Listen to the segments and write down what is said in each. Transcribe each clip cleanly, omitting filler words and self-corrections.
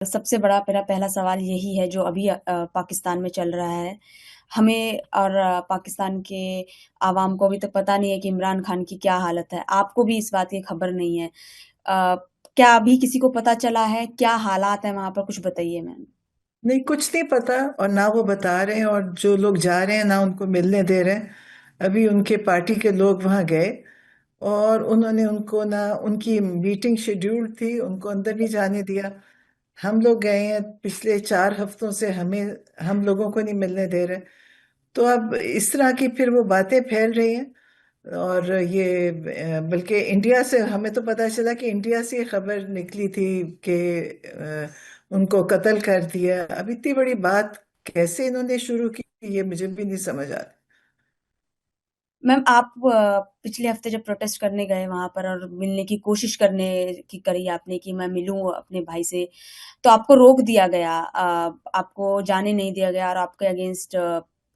سب سے بڑا میرا پہلا سوال یہی ہے جو ابھی پاکستان میں چل رہا ہے. ہمیں اور پاکستان کے عوام کو ابھی تک پتہ نہیں ہے کہ عمران خان کی کیا حالت ہے. آپ کو بھی اس بات کی خبر نہیں ہے. کیا ابھی کسی کو پتہ چلا ہے کیا حالات ہیں وہاں پر؟ کچھ بتائیے میم. نہیں، کچھ نہیں پتا، اور نہ وہ بتا رہے ہیں، اور جو لوگ جا رہے ہیں نہ ان کو ملنے دے رہے ہیں. ابھی ان کے پارٹی کے لوگ وہاں گئے اور انہوں نے ان کو نہ، ان کی میٹنگ شیڈیول تھی، ان کو اندر نہیں جانے دیا. ہم لوگ گئے ہیں پچھلے 4 ہفتوں سے، ہم لوگوں کو نہیں ملنے دے رہے. تو اب اس طرح کی پھر وہ باتیں پھیل رہی ہیں. اور یہ بلکہ انڈیا سے ہمیں تو پتہ چلا کہ انڈیا سے یہ خبر نکلی تھی کہ ان کو قتل کر دیا. اب اتنی بڑی بات کیسے انہوں نے شروع کی، یہ مجھے بھی نہیں سمجھ آ رہا. میم آپ پچھلے ہفتے جب پروٹیسٹ کرنے گئے وہاں پر اور ملنے کی کوشش کرنے کی کری آپ نے کہ میں ملوں اپنے بھائی سے، تو آپ کو روک دیا گیا، آپ کو جانے نہیں دیا گیا اور آپ کے اگینسٹ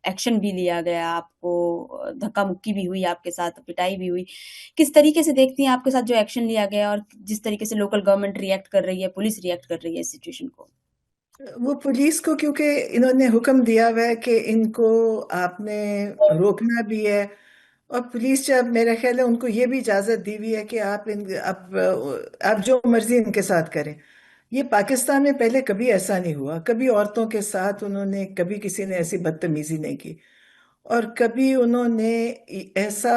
ایکشن بھی لیا گیا. آپ کو دھکا مکی بھی ہوئی، آپ کے ساتھ پٹائی بھی ہوئی. کس طریقے سے دیکھتی ہیں آپ کے ساتھ جو ایکشن لیا گیا اور جس طریقے سے لوکل گورنمنٹ ریئیکٹ کر رہی ہے، پولیس ریئیکٹ کر رہی ہے اس سچویشن کو؟ وہ پولیس کو کیونکہ انہوں نے حکم دیا ہوا ہے کہ ان کو آپ نے روکنا بھی ہے. اور پولیس جب، میرا خیال ہے ان کو یہ بھی اجازت دی ہوئی ہے کہ آپ جو مرضی ان کے ساتھ کریں. یہ پاکستان میں پہلے کبھی ایسا نہیں ہوا، کبھی عورتوں کے ساتھ انہوں نے، کبھی کسی نے ایسی بدتمیزی نہیں کی، اور کبھی انہوں نے ایسا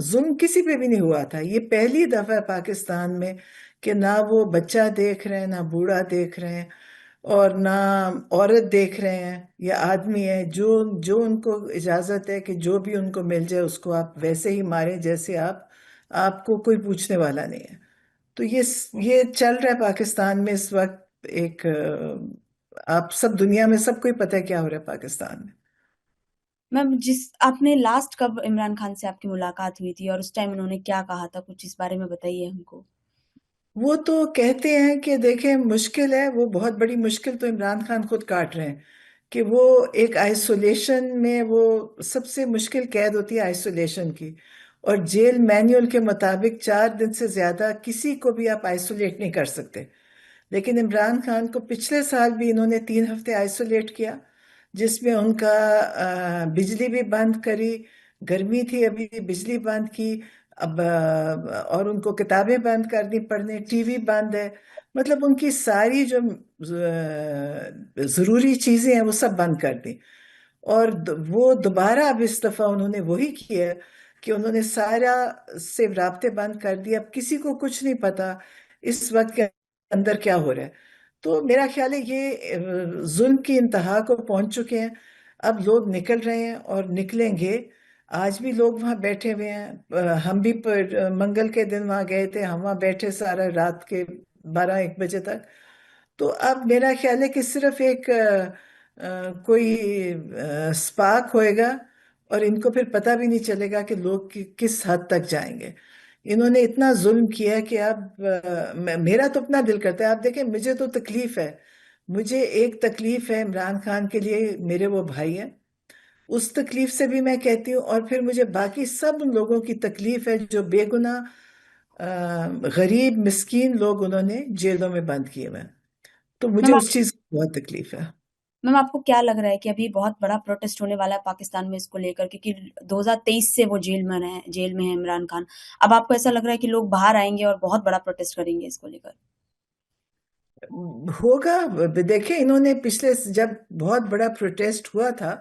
ظلم کسی پہ بھی نہیں ہوا تھا. یہ پہلی دفعہ ہے پاکستان میں کہ نہ وہ بچہ دیکھ رہے ہیں، نہ بوڑھا دیکھ رہے ہیں، اور نہ عورت دیکھ رہے ہیں یا آدمی ہے. جو ان کو اجازت ہے کہ جو بھی ان کو مل جائے اس کو آپ ویسے ہی ماریں جیسے آپ کو کوئی پوچھنے والا نہیں ہے. تو یہ چل رہا ہے پاکستان میں اس وقت. آپ سب دنیا میں سب کو ہی پتہ ہے کیا ہو رہا ہے پاکستان میں. میم آپ نے لاسٹ کب عمران خان سے آپ کی ملاقات ہوئی تھی اور اس ٹائم انہوں نے کیا کہا تھا؟ کچھ اس بارے میں بتائیے ہم کو. وہ تو کہتے ہیں کہ دیکھیں مشکل ہے، وہ بہت بڑی مشکل تو عمران خان خود کاٹ رہے ہیں کہ وہ ایک آئسولیشن میں، وہ سب سے مشکل قید ہوتی ہے آئسولیشن کی. اور جیل مینیول کے مطابق 4 دن سے زیادہ کسی کو بھی آپ آئسولیٹ نہیں کر سکتے. لیکن عمران خان کو پچھلے سال بھی انہوں نے 3 ہفتے آئسولیٹ کیا، جس میں ان کا بجلی بھی بند کری. گرمی تھی، ابھی بجلی بند کی. اب اور ان کو کتابیں بند کر دی پڑھنے، ٹی وی بند ہے. مطلب ان کی ساری جو ضروری چیزیں ہیں وہ سب بند کر دی. اور وہ دوبارہ اب اس دفعہ انہوں نے وہی کیا کہ انہوں نے سارا سے رابطے بند کر دیے. اب کسی کو کچھ نہیں پتا اس وقت کے اندر کیا ہو رہا ہے. تو میرا خیال ہے یہ ظلم کی انتہا کو پہنچ چکے ہیں. اب لوگ نکل رہے ہیں اور نکلیں گے. آج بھی لوگ وہاں بیٹھے ہوئے ہیں. ہم بھی منگل کے دن وہاں گئے تھے، ہم وہاں بیٹھے سارا رات کے 12-1 بجے تک. تو اب میرا خیال ہے کہ صرف ایک کوئی سپارک ہوئے گا، اور ان کو پھر پتہ بھی نہیں چلے گا کہ لوگ کس حد تک جائیں گے. انہوں نے اتنا ظلم کیا ہے کہ اب میرا تو اپنا دل کرتا ہے. آپ دیکھیں، مجھے تو تکلیف ہے. مجھے ایک تکلیف ہے عمران خان کے لیے، میرے وہ بھائی ہیں، اس تکلیف سے بھی میں کہتی ہوں. اور پھر مجھے باقی سب لوگوں کی تکلیف ہے جو بے گناہ غریب مسکین لوگ انہوں نے جیلوں میں بند کیے ہوئے ہیں. تو مجھے میم اس چیز کی بہت تکلیف ہے. میم آپ کو کیا لگ رہا ہے کہ ابھی بہت بڑا پروٹیسٹ ہونے والا ہے پاکستان میں اس کو لے کر؟ کیونکہ 2023 سے وہ جیل میں ہے عمران خان. اب آپ کو ایسا لگ رہا ہے کہ لوگ باہر آئیں گے اور بہت بڑا پروٹیسٹ کریں گے اس کو لے کر؟ ہوگا. دیکھیں، انہوں نے پچھلے جب بہت بڑا پروٹیسٹ ہوا تھا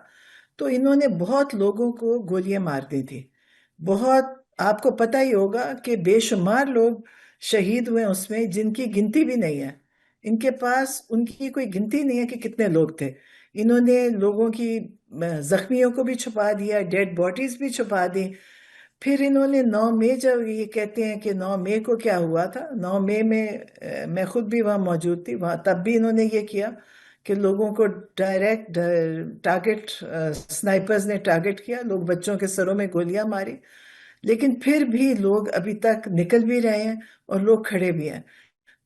تو انہوں نے بہت لوگوں کو گولیاں مار دی تھی. بہت. آپ کو پتہ ہی ہوگا کہ بے شمار لوگ شہید ہوئے اس میں، جن کی گنتی بھی نہیں ہے. ان کے پاس ان کی کوئی گنتی نہیں ہے کہ کتنے لوگ تھے. انہوں نے لوگوں کی زخمیوں کو بھی چھپا دیا، ڈیڈ باڈیز بھی چھپا دی. پھر انہوں نے 9 مئی، جب یہ کہتے ہیں کہ 9 مئی کو کیا ہوا تھا، 9 مئی میں میں خود بھی وہاں موجود تھی وہاں، تب بھی انہوں نے یہ کیا کہ لوگوں کو ڈائریکٹ ٹارگٹ، سنائپرز نے ٹارگٹ کیا، لوگ بچوں کے سروں میں گولیاں ماری. لیکن پھر بھی لوگ ابھی تک نکل بھی رہے ہیں اور لوگ کھڑے بھی ہیں.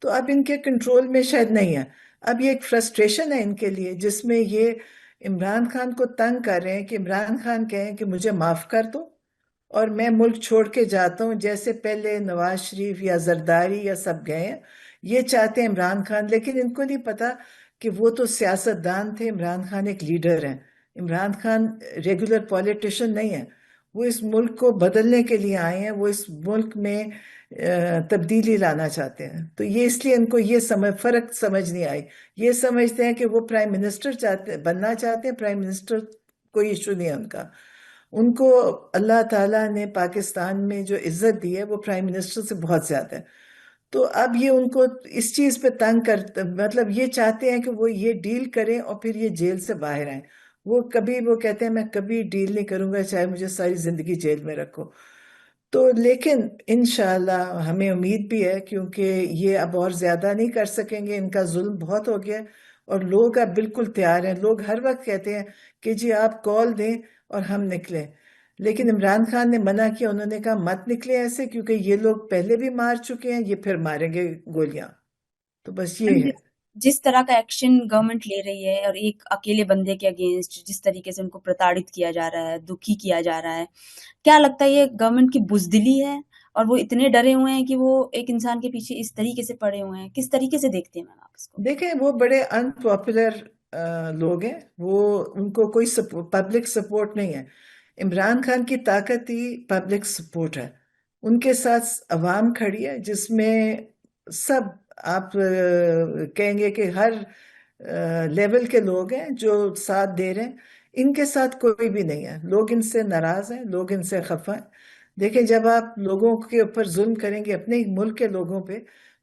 تو اب ان کے کنٹرول میں شاید نہیں ہے. اب یہ ایک فرسٹریشن ہے ان کے لیے، جس میں یہ عمران خان کو تنگ کر رہے ہیں کہ عمران خان کہیں کہ مجھے معاف کر دو اور میں ملک چھوڑ کے جاتا ہوں، جیسے پہلے نواز شریف یا زرداری یا سب گئے ہیں. یہ چاہتے ہیں عمران خان، لیکن ان کو نہیں پتا کہ وہ تو سیاست دان تھے، عمران خان ایک لیڈر ہیں۔ عمران خان ریگولر پولیٹیشین نہیں ہے، وہ اس ملک کو بدلنے کے لیے آئے ہیں، وہ اس ملک میں تبدیلی لانا چاہتے ہیں۔ تو یہ اس لیے ان کو یہ فرق سمجھ نہیں آئی۔ یہ سمجھتے ہیں کہ وہ پرائم منسٹر بننا چاہتے ہیں، پرائم منسٹر کوئی ایشو نہیں ہے ان کا۔ ان کو اللہ تعالیٰ نے پاکستان میں جو عزت دی ہے وہ پرائم منسٹر سے بہت زیادہ ہے۔ تو اب یہ ان کو اس چیز پہ تنگ کرتے، مطلب یہ چاہتے ہیں کہ وہ یہ ڈیل کریں اور پھر یہ جیل سے باہر آئیں۔ وہ کہتے ہیں میں کبھی ڈیل نہیں کروں گا چاہے مجھے ساری زندگی جیل میں رکھو۔ تو لیکن انشاءاللہ ہمیں امید بھی ہے، کیونکہ یہ اب اور زیادہ نہیں کر سکیں گے، ان کا ظلم بہت ہو گیا ہے، اور لوگ اب بالکل تیار ہیں۔ لوگ ہر وقت کہتے ہیں کہ جی آپ کال دیں اور ہم نکلیں، لیکن عمران خان نے منع کیا، انہوں نے کہا مت نکلے ایسے، کیونکہ یہ لوگ پہلے بھی مار چکے ہیں، یہ پھر ماریں گے گولیاں۔ تو بس میم یہ ہے۔ جس طرح کا ایکشن گورنمنٹ لے رہی ہے اور ایک اکیلے بندے کے اگینسٹ جس طریقے سے ان کو پرتاڑت کیا جا رہا ہے، دکھی کیا جا رہا ہے، کیا لگتا ہے یہ گورنمنٹ کی بزدلی ہے اور وہ اتنے ڈرے ہوئے ہیں کہ وہ ایک انسان کے پیچھے اس طریقے سے پڑے ہوئے ہیں؟ کس طریقے سے دیکھتے ہیں میم آپ اس کو؟ دیکھیں وہ بڑے ان پاپولر لوگ ہیں، ان کو کوئی پبلک سپورٹ نہیں ہے۔ عمران خان کی طاقت ہی پبلک سپورٹ ہے، ان کے ساتھ عوام کھڑی ہے، جس میں سب آپ کہیں گے کہ ہر لیول کے لوگ ہیں جو ساتھ دے رہے ہیں۔ ان کے ساتھ کوئی بھی نہیں ہے، لوگ ان سے ناراض ہیں، لوگ ان سے خفا ہیں۔ دیکھیں جب آپ لوگوں کے اوپر ظلم کریں گے، اپنے ہی ملک کے لوگوں پہ،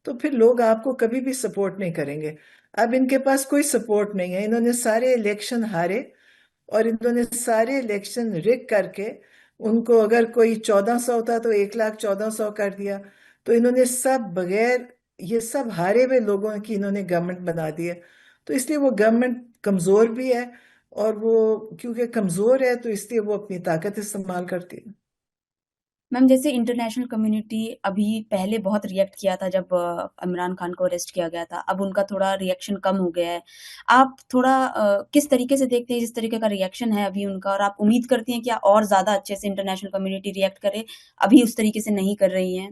تو پھر لوگ آپ کو کبھی بھی سپورٹ نہیں کریں گے۔ اب ان کے پاس کوئی سپورٹ نہیں ہے، انہوں نے سارے الیکشن ہارے، اور انہوں نے سارے الیکشن رگ کر کے ان کو اگر کوئی 1400 ہوتا تو 1,14,100 کر دیا۔ تو انہوں نے سب بغیر، یہ سب ہارے ہوئے لوگوں کی انہوں نے گورنمنٹ بنا دی ہے۔ تو اس لیے وہ گورنمنٹ کمزور بھی ہے، اور وہ کیونکہ کمزور ہے تو اس لیے وہ اپنی طاقت استعمال کرتی ہے۔ میم جیسے انٹرنیشنل کمیونٹی ابھی پہلے بہت ریئیکٹ کیا تھا جب عمران خان کو اریسٹ کیا گیا تھا، اب ان کا تھوڑا ریئیکشن کم ہو گیا ہے۔ آپ تھوڑا کس طریقے سے دیکھتے ہیں جس طریقے کا ریئیکشن ہے ابھی ان کا، اور آپ امید کرتی ہیں کہ اور زیادہ اچھے سے انٹرنیشنل کمیونٹی ریئیکٹ کرے؟ ابھی اس طریقے سے نہیں کر رہی ہیں۔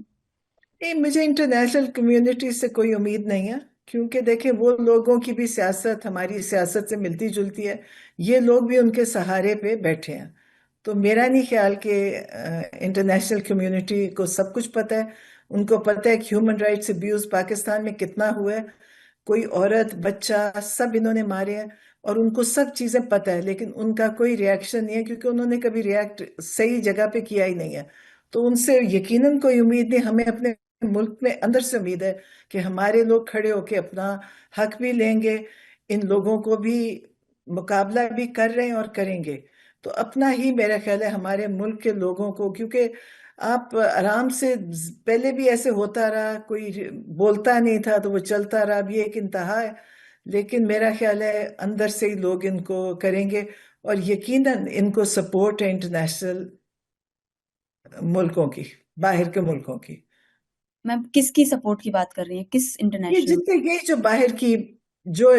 نہیں، مجھے انٹرنیشنل کمیونٹی سے کوئی امید نہیں ہے، کیونکہ دیکھیں وہ لوگوں کی بھی سیاست ہماری سیاست سے ملتی جلتی ہے، یہ لوگ بھی ان کے سہارے پہ بیٹھے ہیں۔ تو میرا نہیں خیال کہ انٹرنیشنل کمیونٹی کو سب کچھ پتہ ہے۔ ان کو پتہ ہے کہ ہیومن رائٹس ابیوز پاکستان میں کتنا ہوا ہے، کوئی عورت بچہ سب انہوں نے مارے ہیں، اور ان کو سب چیزیں پتہ ہے، لیکن ان کا کوئی ریاکشن نہیں ہے، کیونکہ انہوں نے کبھی ریاکٹ صحیح جگہ پہ کیا ہی نہیں ہے۔ تو ان سے یقیناً کوئی امید نہیں، ہمیں اپنے ملک میں اندر سے امید ہے کہ ہمارے لوگ کھڑے ہو کے اپنا حق بھی لیں گے، ان لوگوں کو بھی مقابلہ بھی کر رہے ہیں اور کریں گے۔ تو اپنا ہی میرا خیال ہے ہمارے ملک کے لوگوں کو، کیونکہ آپ آرام سے، پہلے بھی ایسے ہوتا رہا، کوئی بولتا نہیں تھا تو وہ چلتا رہا، اب یہ ایک انتہا ہے۔ لیکن میرا خیال ہے اندر سے ہی لوگ ان کو کریں گے، اور یقیناً ان کو سپورٹ ہے انٹرنیشنل ملکوں کی، باہر کے ملکوں کی۔ میم کس کی سپورٹ کی بات کر رہی ہیں، کس یہ انٹرنیشنل؟ جتنے یہ جو باہر کی جو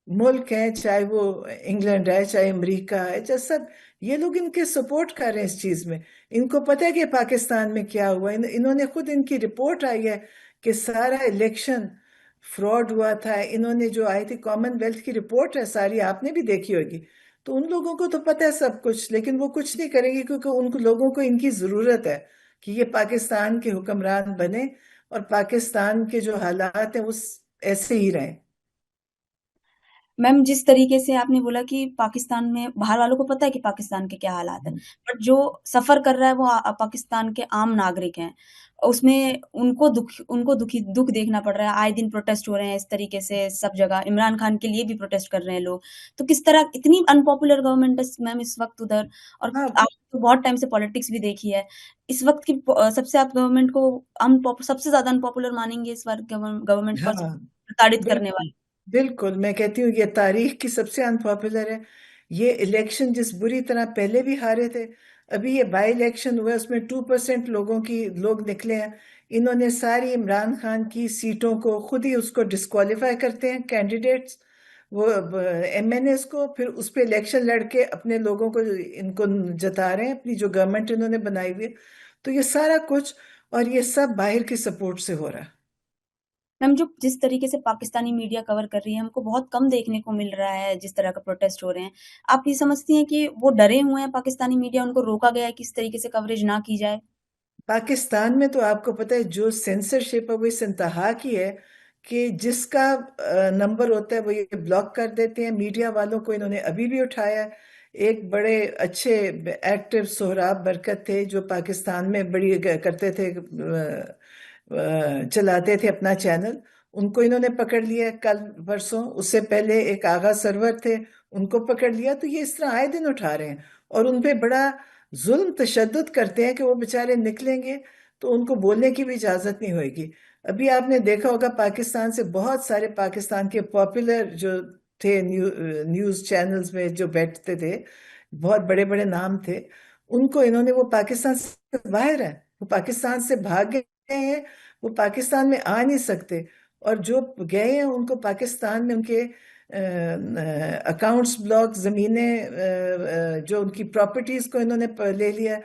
ملک ہیں، چاہے وہ انگلینڈ ہے، چاہے امریکہ ہے، چاہے سب، یہ لوگ ان کے سپورٹ کر رہے ہیں اس چیز میں۔ ان کو پتہ ہے کہ پاکستان میں کیا ہوا، انہوں نے خود، ان کی رپورٹ آئی ہے کہ سارا الیکشن فراڈ ہوا تھا۔ انہوں نے جو آئی تھی کامن ویلتھ کی رپورٹ ہے ساری، آپ نے بھی دیکھی ہوگی۔ تو ان لوگوں کو تو پتہ ہے سب کچھ، لیکن وہ کچھ نہیں کریں گے، کیونکہ ان لوگوں کو ان کی ضرورت ہے کہ یہ پاکستان کے حکمران بنے، اور پاکستان کے جو حالات ہیں اس ایسے ہی رہیں۔ میم جس طریقے سے آپ نے بولا کہ پاکستان میں باہر والوں کو پتا ہے کہ پاکستان کے کیا حالات ہیں، بٹ جو سفر کر رہا ہے وہ پاکستان کے عام ناگرک ہیں، اس میں ان کو دکھ دیکھنا پڑ رہا ہے، آئے دن پروٹیسٹ ہو رہے ہیں اس طریقے سے سب جگہ، عمران خان کے لیے بھی پروٹیسٹ کر رہے ہیں لوگ۔ تو کس طرح اتنی ان پاپولر گورنمنٹ ہے میم اس وقت ادھر، اور ہاں آپ تو بہت ٹائم سے پالیٹکس بھی دیکھی ہے، اس وقت کی سب سے آپ گورنمنٹ کو سب سے زیادہ ان پاپولر مانیں گے اس بار گورنمنٹ کو، اور ہاں، پرتاڑت کرنے بالکل والی؟ بالکل، میں کہتی ہوں یہ تاریخ کی سب سے انپاپولر ہے۔ یہ الیکشن جس بری طرح پہلے بھی ہارے تھے، ابھی یہ بائی الیکشن ہوا ہے، اس میں 2% لوگ نکلے ہیں۔ انہوں نے ساری عمران خان کی سیٹوں کو خود ہی اس کو ڈسکوالیفائی کرتے ہیں کینڈیڈیٹس، وہ ایم این ایز کو، پھر اس پہ الیکشن لڑ کے اپنے لوگوں کو ان کو جتا رہے ہیں، اپنی جو گورنمنٹ انہوں نے بنائی ہوئی ہے۔ تو یہ سارا کچھ، اور یہ سب باہر کی سپورٹ سے ہو رہا ہے۔ میم جو جس طریقے سے پاکستانی میڈیا کور کر رہی ہے، ہم کو بہت کم دیکھنے کو مل رہا ہے جس طرح کا پروٹیسٹ ہو رہے ہیں. آپ یہ سمجھتی ہیں کہ وہ ڈرے ہوئے ہیں پاکستانی میڈیا، ان کو روکا گیا ہے کہ اس طریقے سے کوریج نہ کی جائے؟ پاکستان میں تو آپ کو پتہ ہے جو سینسرشپ ہے وہ اس انتہا کی ہے کہ جس کا نمبر ہوتا ہے وہ یہ بلاک کر دیتے ہیں. میڈیا والوں کو انہوں نے ابھی بھی اٹھایا ہے. ایک بڑے اچھے ایکٹیو سہراب برکت تھے جو پاکستان میں بڑی کرتے تھے، چلاتے تھے اپنا چینل. ان کو انہوں نے پکڑ لیا کل پرسوں. اس سے پہلے ایک آغا سرور تھے، ان کو پکڑ لیا. تو یہ اس طرح آئے دن اٹھا رہے ہیں اور ان پہ بڑا ظلم تشدد کرتے ہیں کہ وہ بیچارے نکلیں گے تو ان کو بولنے کی بھی اجازت نہیں ہوئے گی. ابھی آپ نے دیکھا ہوگا پاکستان سے بہت سارے پاکستان کے پاپولر جو تھے نیوز چینلز میں جو بیٹھتے تھے، بہت بڑے بڑے نام تھے، ان کو انہوں نے، وہ پاکستان سے باہر ہیں، وہ پاکستان سے بھاگ گئے ہیں، وہ پاکستان میں آ نہیں سکتے. اور جو گئے ہیں ان کو پاکستان میں ان کے اکاؤنٹس بلاک، زمینیں، جو ان کی پراپرٹیز کو انہوں نے لے لیا،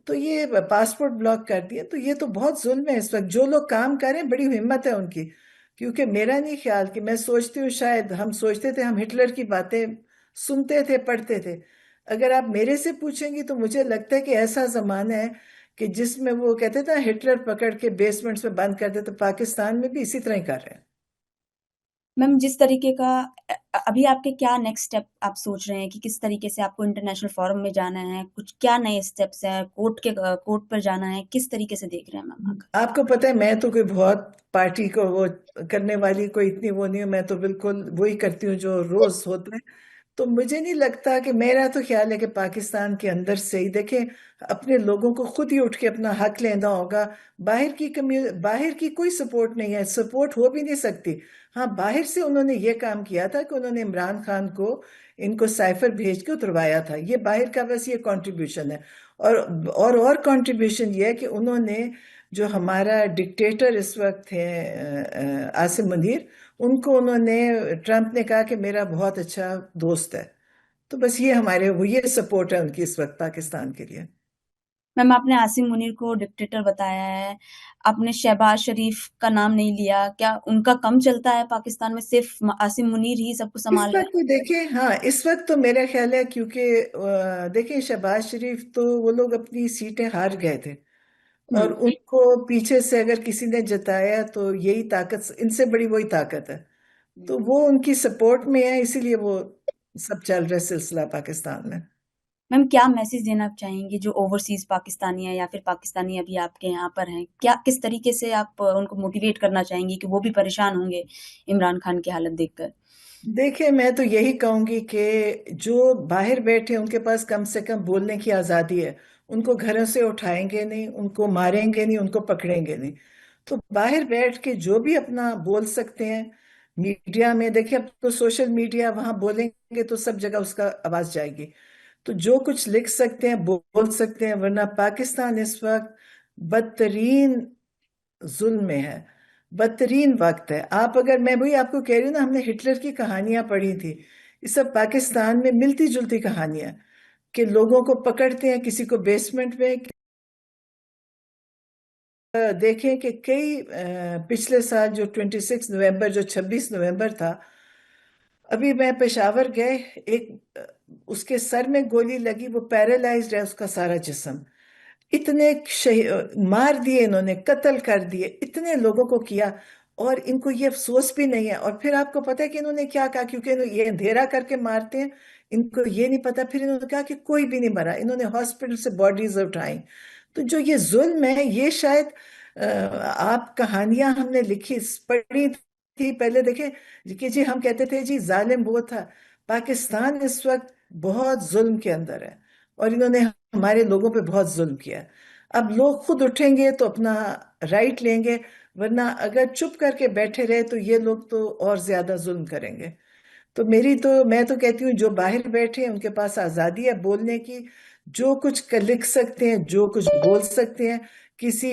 تو یہ پاسپورٹ بلاک کر دیا. تو یہ تو بہت ظلم ہے اس وقت. جو لوگ کام کر رہے ہیں بڑی ہمت ہے ان کی، کیونکہ میرا نہیں خیال کہ میں سوچتی ہوں، شاید ہم سوچتے تھے ہم ہٹلر کی باتیں سنتے تھے پڑھتے تھے. اگر آپ میرے سے پوچھیں گی تو مجھے لگتا ہے کہ ایسا زمانہ ہے کہ جس میں وہ کہتے تھے ہٹلر پکڑ کے بیسمنٹس میں بند کر دے، تو پاکستان میں بھی اسی طرح ہی کر رہے ہیں. میم جس طریقے کا ابھی آپ کے کیا نیکسٹ اسٹیپ آپ سوچ رہے ہیں کہ کس طریقے سے آپ کو انٹرنیشنل فورم میں جانا ہے؟ کچھ کیا نئے اسٹیپس ہیں؟ کورٹ پر جانا ہے؟ کس طریقے سے دیکھ رہے ہیں میم آگے؟ آپ کو پتہ ہے میں تو کوئی بہت پارٹی کو وہ کرنے والی کوئی اتنی وہ نہیں ہوں. میں تو بالکل وہی کرتی ہوں جو روز ہوتا ہے. تو مجھے نہیں لگتا کہ، میرا تو خیال ہے کہ پاکستان کے اندر سے ہی دیکھیں اپنے لوگوں کو خود ہی اٹھ کے اپنا حق لینا ہوگا. باہر کی کوئی سپورٹ نہیں ہے، سپورٹ ہو بھی نہیں سکتی. ہاں، باہر سے انہوں نے یہ کام کیا تھا کہ انہوں نے عمران خان کو ان کو سائفر بھیج کے اتروایا تھا. یہ باہر کا بس یہ کنٹریبیوشن ہے. اور کنٹریبیوشن یہ ہے کہ انہوں نے، جو ہمارا ڈکٹیٹر اس وقت ہے عاصم منیر، ان کو انہوں نے، ٹرمپ نے کہا کہ میرا بہت اچھا دوست ہے. تو بس یہ یہ سپورٹ ہے ان کی اس وقت پاکستان کے لیے. میم آپ نے عاصم منیر کو ڈکٹیٹر بتایا ہے، آپ نے شہباز شریف کا نام نہیں لیا. کیا ان کا کم چلتا ہے پاکستان میں؟ صرف عاصم منیر ہی سب کو اس سنبھال رہے وقت دیکھیں، ہاں اس وقت تو میرا خیال ہے کیونکہ دیکھیں شہباز شریف تو وہ لوگ اپنی سیٹیں ہار گئے تھے، ہیں؟ اور ان کو پیچھے سے اگر کسی نے جتایا تو یہی طاقت، ان سے بڑی وہی طاقت ہے. تو وہ ان کی سپورٹ میں ہے، اسی لیے وہ سب چل رہا ہے سلسلہ پاکستان میں. میم کیا میسج دینا چاہیں گے جو اوورسیز پاکستانی ہیں یا پھر پاکستانی ابھی آپ کے یہاں پر ہیں؟ کس طریقے سے آپ ان کو موٹیویٹ کرنا چاہیں گی کہ وہ بھی پریشان ہوں گے عمران خان کی حالت دیکھ کر؟ دیکھیں میں تو یہی کہوں گی کہ جو باہر بیٹھے ان کے پاس کم سے کم بولنے کی آزادی ہے. ان کو گھروں سے اٹھائیں گے نہیں، ان کو ماریں گے نہیں، ان کو پکڑیں گے نہیں. تو باہر بیٹھ کے جو بھی اپنا بول سکتے ہیں میڈیا میں، دیکھیں اب تو سوشل میڈیا، وہاں بولیں گے تو سب جگہ اس کا آواز جائے گی. تو جو کچھ لکھ سکتے ہیں بول سکتے ہیں. ورنہ پاکستان اس وقت بدترین ظلم میں ہے، بدترین وقت ہے. میں وہی آپ کو کہہ رہی ہوں نا، ہم نے ہٹلر کی کہانیاں پڑھی تھی. یہ سب پاکستان میں ملتی جلتی کہانیاں، کہ لوگوں کو پکڑتے ہیں کسی کو بیسمنٹ میں. دیکھیں کہ کئی پچھلے سال جو 26 نومبر، جو 26 نومبر تھا، ابھی میں پشاور گئے، ایک اس کے سر میں گولی لگی، وہ پیرالائزڈ ہے اس کا سارا جسم. اتنے مار دیے انہوں نے، قتل کر دیے، اتنے لوگوں کو کیا، اور ان کو یہ افسوس بھی نہیں ہے. اور پھر آپ کو پتا ہے کہ انہوں نے کیا کہا، کیونکہ یہ اندھیرا کر کے مارتے ہیں، ان کو یہ نہیں پتا. پھر انہوں نے کہا کہ کوئی بھی نہیں مرا، انہوں نے ہاسپٹل سے باڈیز اٹھائیں. تو جو یہ ظلم ہے، یہ شاید آپ کہانیاں ہم نے لکھی پڑھی تھی پہلے. دیکھیں کہ جی ہم کہتے تھے جی ظالم وہ تھا. پاکستان اس وقت بہت ظلم کے اندر ہے، اور انہوں نے ہمارے لوگوں پہ بہت ظلم کیا. اب لوگ خود اٹھیں گے تو اپنا رائٹ لیں گے، ورنہ اگر چپ کر کے بیٹھے رہے تو یہ لوگ تو اور زیادہ ظلم کریں گے. تو میں تو کہتی ہوں جو باہر بیٹھے ہیں ان کے پاس آزادی ہے بولنے کی. جو کچھ لکھ سکتے ہیں، جو کچھ بول سکتے ہیں، کسی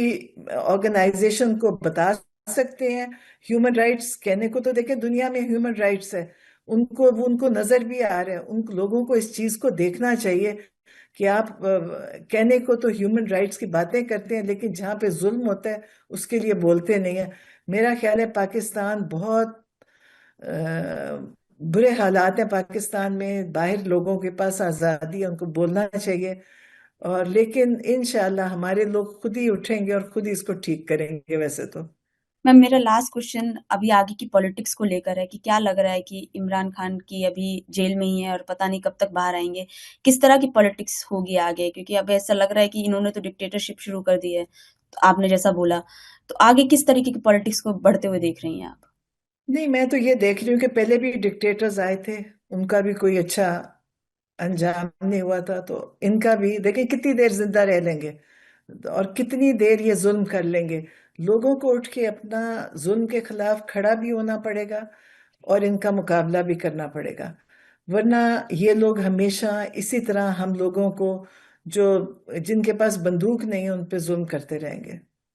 آرگنائزیشن کو بتا سکتے ہیں. ہیومن رائٹس کہنے کو تو دیکھیں دنیا میں ہیومن رائٹس ہے، ان کو نظر بھی آ رہا ہے. ان لوگوں کو اس چیز کو دیکھنا چاہیے کہ آپ کہنے کو تو ہیومن رائٹس کی باتیں کرتے ہیں، لیکن جہاں پہ ظلم ہوتا ہے اس کے لیے بولتے نہیں ہیں. میرا خیال ہے پاکستان بہت برے حالات ہیں پاکستان میں، باہر لوگوں کے پاس آزادی ہے، ان کو بولنا چاہیے، اور لیکن انشاءاللہ ہمارے لوگ خود ہی اٹھیں گے اور خود ہی اس کو ٹھیک کریں گے ویسے تو۔ میم میرا لاسٹ کوشچن ابھی آگے کی پالیٹکس کو لے کر ہے کہ کیا لگ رہا ہے کہ عمران خان کی ابھی جیل میں ہی ہے اور پتہ نہیں کب تک باہر آئیں گے، کس طرح کی پالیٹکس ہوگی آگے؟ کیونکہ اب ایسا لگ رہا ہے کہ انہوں نے تو ڈکٹیٹرشپ شروع کر دی ہے، تو آپ نے جیسا بولا، تو آگے کس طریقے کی پالیٹکس کو بڑھتے ہوئے دیکھ رہی ہیں آپ؟ نہیں، میں تو یہ دیکھ رہی ہوں کہ پہلے بھی ڈکٹیٹرز آئے تھے، ان کا بھی کوئی اچھا انجام نہیں ہوا تھا، تو ان کا بھی دیکھیں کتنی دیر زندہ رہ لیں گے اور کتنی دیر یہ ظلم کر لیں گے۔ لوگوں کو اٹھ کے اپنا ظلم کے خلاف کھڑا بھی ہونا پڑے گا اور ان کا مقابلہ بھی کرنا پڑے گا، ورنہ یہ لوگ ہمیشہ اسی طرح ہم لوگوں کو، جو جن کے پاس بندوق نہیں ہے، ان پہ ظلم کرتے رہیں گے۔